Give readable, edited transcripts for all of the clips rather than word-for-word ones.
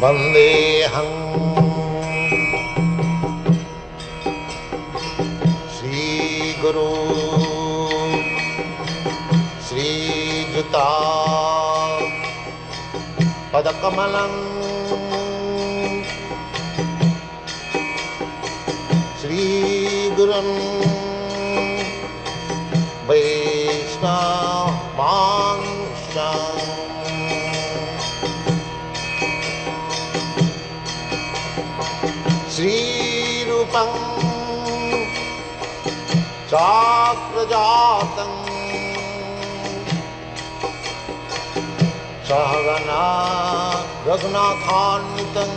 वन्देऽहं श्रीगुरु श्रीयुता पदकमलं श्रीगुरुं वैष्णवांश्च श्रीरूपं चाक्रजातं सहगना रघुनाथान्वितं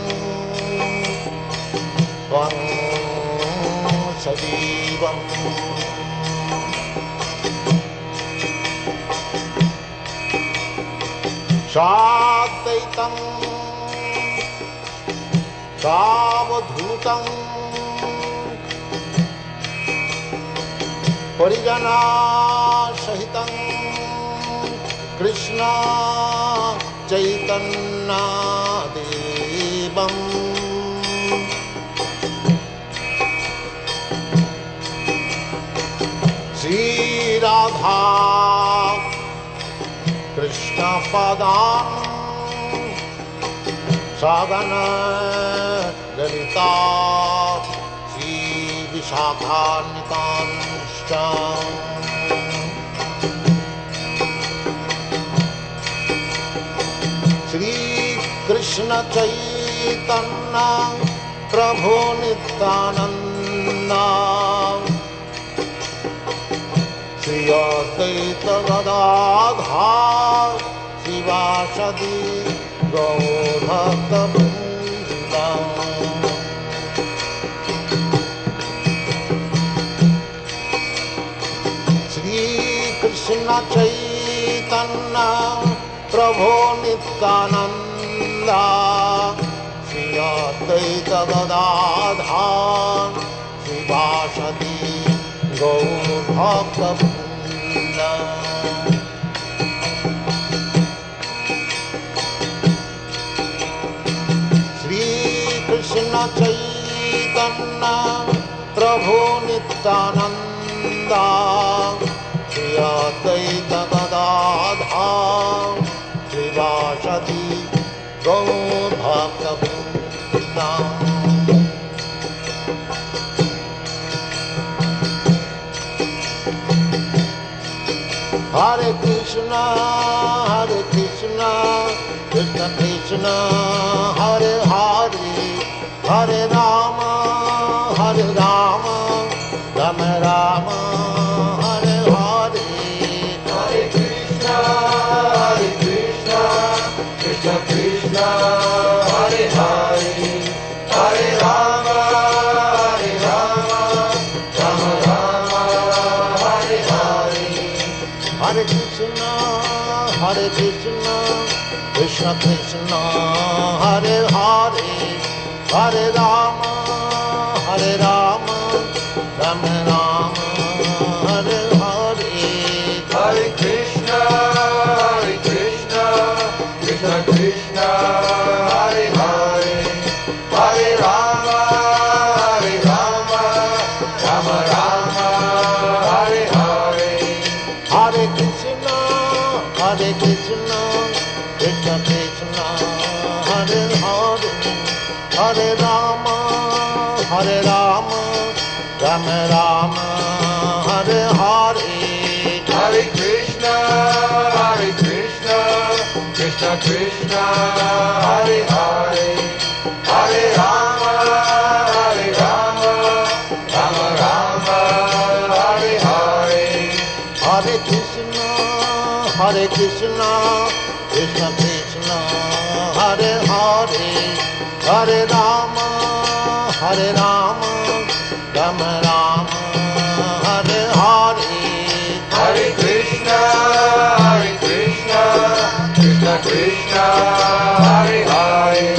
त्वं सजीवम् साद्वैतं सावधूतं परिजनसहितं कृष्ण चैतन्यदेवम् श्रीराधा कृष्णपदान् सगन ललिता श्रीविशाखान्वितांश्च श्रीकृष्ण चैतन्य प्रभु नित्यानन्द श्री अद्वैत गदाधर शिवासदि गौरभक्तवृन्द श्रीकृष्ण चैतन्य प्रभु नित्यानन्द श्री अद्वैत गदाधर शिवासदि गौरभक्तवृन्द श्रीकृष्ण चैतन्य प्रभु Nityanand Shri Advaita Gadadhar शिवासदि गौरभक्तवृन्द Hare Krishna, Krishna Krishna, Hare Hare, Hare Rama, Rama Rama, Hare Hare. Hare Krishna, Krishna Krishna, Hare Hare, Hare Rama, Rama Rama, Hare Hare. Hare Krishna, Krishna Krishna, Hare Hare, Hare Rama, Rama Rama, Hare Hare. Hare Krishna, Krishna Krishna, Hare Hare, Hare Rama, Rama Rama, Hare Hare. Hare Krishna, Krishna Krishna, Hare Hare, Hare Rama, Rama Rama, Hare Hare. Hare Krishna, Krishna Krishna, Hare Hare, Hare Rama, Rama Rama, Hare Hare. Hare Krishna, Krishna Krishna, Hare Hare, Hare Rama, Rama Rama, Hare Hare. Hare Krishna, Krishna Krishna, Hare Hare,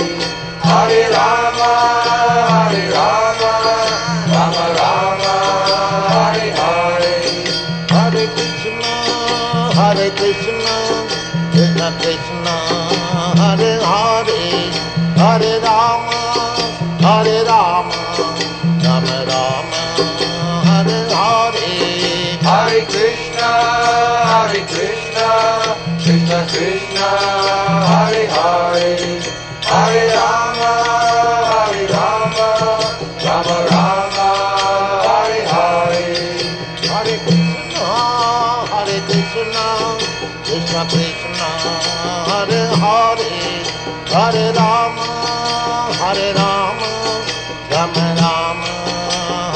Hare Rama, Rama Rama, Hare Hare. Hare Krishna, Krishna Krishna, Hare Hare, Hare Rama, Hare Rama, Rama Rama, Hare Hare. Hare Krishna, Krishna Krishna, Hare Hare, Hare Rama, Rama Rama, Hare Hare. Hare Krishna, Krishna Krishna, Hare Hare, Hare Rama, Rama Rama,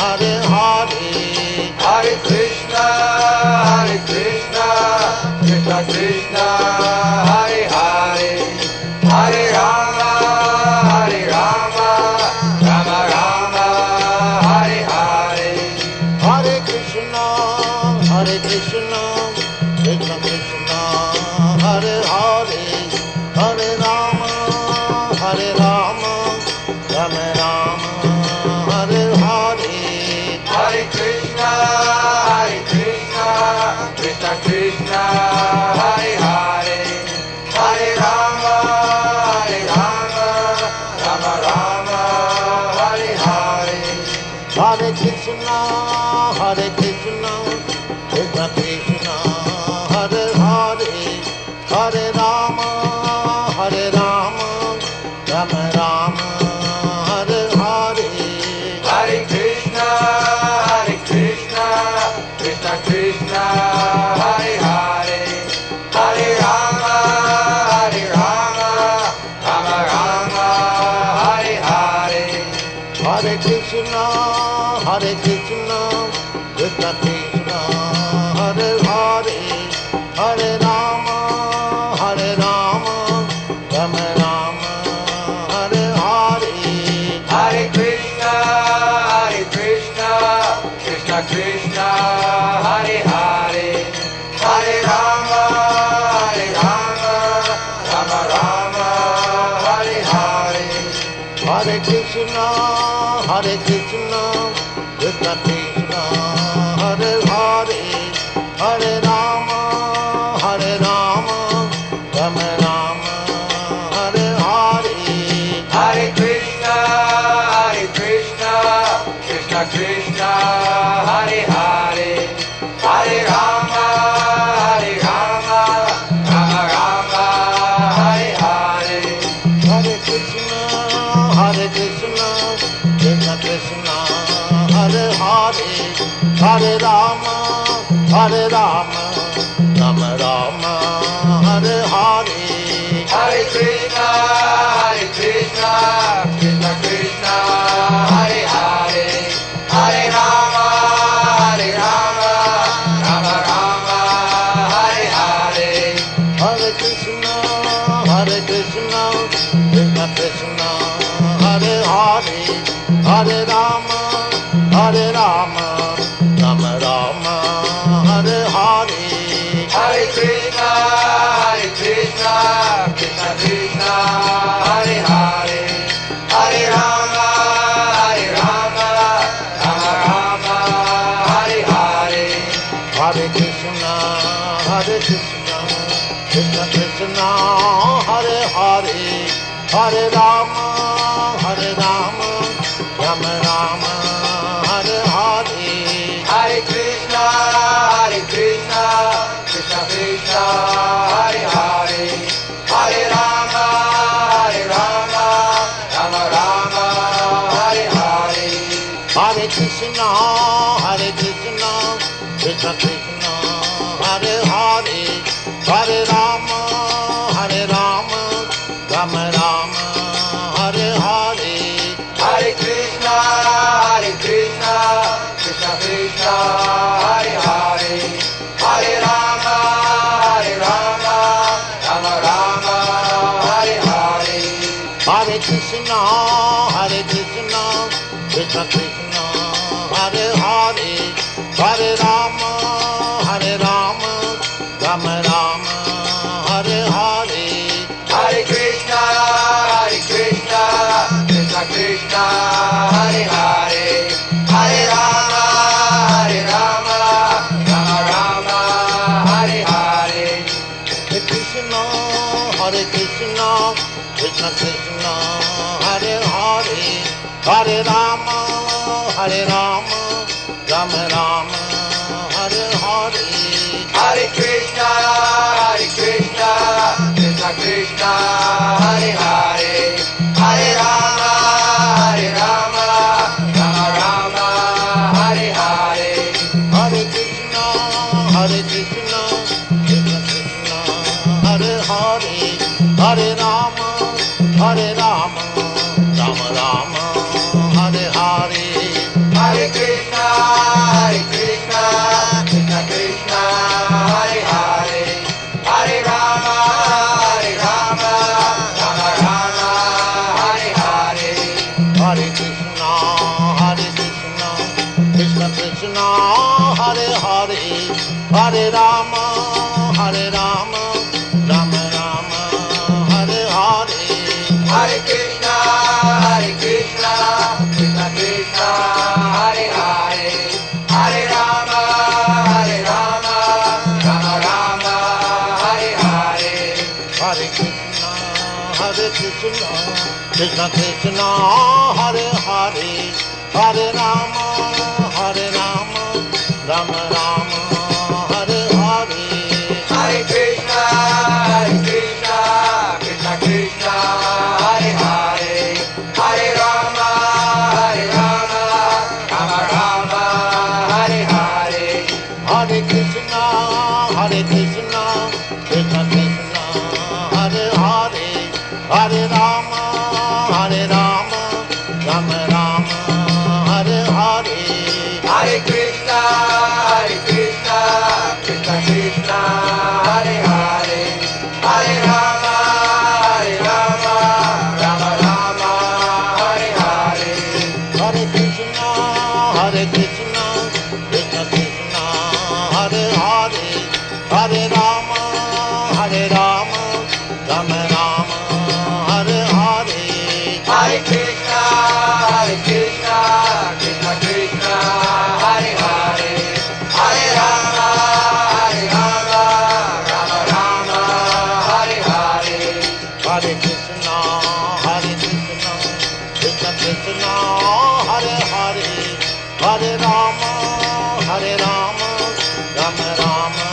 Hare Hare. Hare Krishna, Krishna Krishna, Hare Hare, Hare Rama, Rama Rama, Hare Hare. Hare Krishna, Krishna Krishna, Hare Hare, Hare Rama, Rama Rama, Hare Hare. Hare Krishna, Krishna Krishna, Hare Hare, Hare Rama, Rama Rama, Hare Hare. Hare Krishna, Krishna Krishna, Hare Hare, Hare Rama, Rama Rama, Hare Hare. Hare Krishna, Krishna Krishna, Hare Hare, Hare Rama, Rama Rama, Hare Hare. Hare Krishna, Krishna Krishna, Hare Hare, Hare Rama, Rama Rama, Hare Hare. Hare Krishna, Krishna Krishna, Hare Hare, Hare Rama, Rama Rama, Hare Hare. Hare Krishna, Krishna Krishna, Hare Hare, Hare Rama, Rama Rama, Hare Hare. Hare Krishna, Krishna Krishna, Hare Hare, Hare Rama, Rama Rama, Hare Hare. Hare Krishna, Krishna Krishna, Hare Hare, Hare Rama, Rama Rama, Hare Hare. Hare Krishna, Krishna Krishna, Hare Hare, Hare Rama, Rama Rama, Hare Hare. Hare Krishna, Krishna Krishna, Hare Hare, Hare Rama, Rama Rama, Hare Hare. Hare Krishna, Krishna Krishna, Hare Hare, Hare Rama, Rama Rama, Hare Hare. Hare Krishna, Krishna Krishna, Hare Hare, Hare Rama, Rama Rama, Hare Hare. Hare Krishna, Krishna Krishna, Hare Hare, Hare Rama, Rama Rama, Hare Hare. Hare Krishna, Krishna Krishna, Hare Hare, Hare Rama, Rama Rama, Hare Hare. Hare Krishna, Krishna Krishna, Hare Hare, Hare Rama, Rama Rama, Hare Hare. Hare Krishna, Krishna Krishna, Hare Hare, Hare Rama, Rama Rama, Hare Hare. Hare Krishna, Krishna Krishna, Hare Hare, Hare Rama, Rama Rama, Hare Hare. Hare Krishna, Krishna Krishna, Hare Rama, Hare Rama, Rama Rama, Hare Hare. Hare Krishna, Krishna Krishna, Hare Hare, Hare Rama, Rama Rama, Hare Hare. Hare Krishna, Krishna Krishna, Hare Hare, Hare Rama, Rama Rama, Hare Hare. Hare Krishna, Krishna Krishna, Hare Hare, Hare Rama, Rama Rama, Hare Hare. Hare Krishna, Krishna Krishna, Hare Hare, Hare Rama, Rama Rama, Hare Hare. Hare Krishna, Krishna Krishna, Hare Hare, Hare Rama, Rama Rama, Hare Hare. Hare Krishna, Krishna Krishna, Hare Hare, Hare Rama, Rama Rama, Hare Hare. Hare Krishna, Krishna Krishna, Hare Hare, Hare Rama, Rama Rama, Hare Hare. Hare Krishna, Krishna Krishna, Hare Hare, Hare Rama, Rama Rama, Hare Hare. Hare Krishna, Krishna Krishna, Hare Hare, Hare Rama, Rama Rama, Hare Hare. Hare Krishna, Krishna Krishna, Hare Hare, Hare Rama, Rama Rama, Hare Hare. Hare Krishna, Krishna Krishna, Hare Hare, Hare Rama, Rama Rama, Hare Hare. Hare Krishna, Krishna Krishna, Hare Hare, Hare Rama, Rama Rama, Hare Hare. Hare Krishna, Krishna Krishna, Hare Hare, Hare Rama, Rama Rama,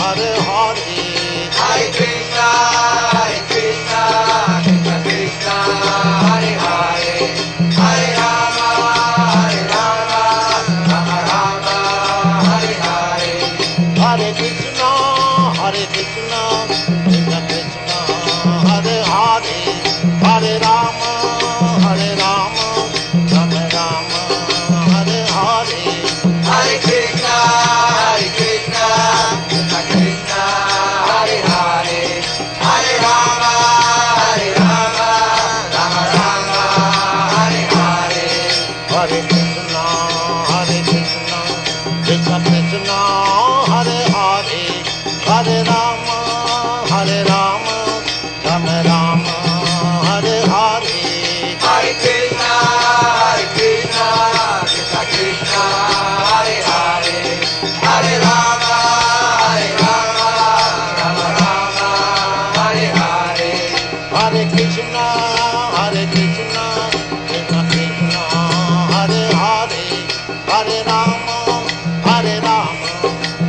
Hare Hare. Hare Krishna, Krishna Krishna, Hare Hare, Hare Rama, Rama Rama, Hare Hare. Hare Krishna, Krishna Krishna, Hare Hare, Hare Rama, Rama Rama, Hare Hare. Hare Krishna, Krishna Krishna, Hare Hare, Hare Rama, Rama Rama, Hare Hare. Hare Krishna, Krishna Krishna, Hare Hare, Hare Rama, Rama Rama, Hare Hare. Hare Krishna, Krishna Krishna, Hare Hare, Hare Rama,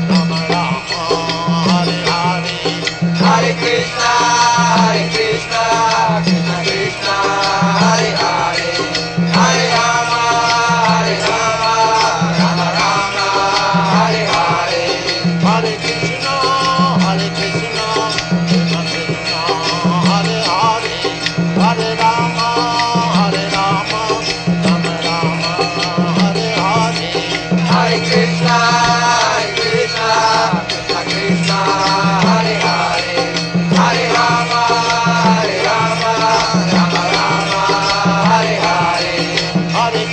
Rama Rama, Hare Hare. Hare Krishna, Krishna Krishna, Hare Hare, Hare Rama, Rama Rama, Hare Hare. Hare Krishna, Krishna Krishna, Hare Hare, Hare Rama, Rama Rama, Hare Hare. Hare Krishna, Krishna Krishna, Hare Hare, Hare Rama, Rama Rama, Hare Hare. Hare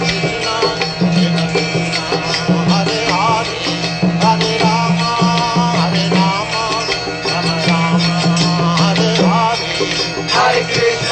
Krishna, Krishna Krishna, Hare Hare, Hare Rama, Rama Rama, Hare Hare. Hare Krishna,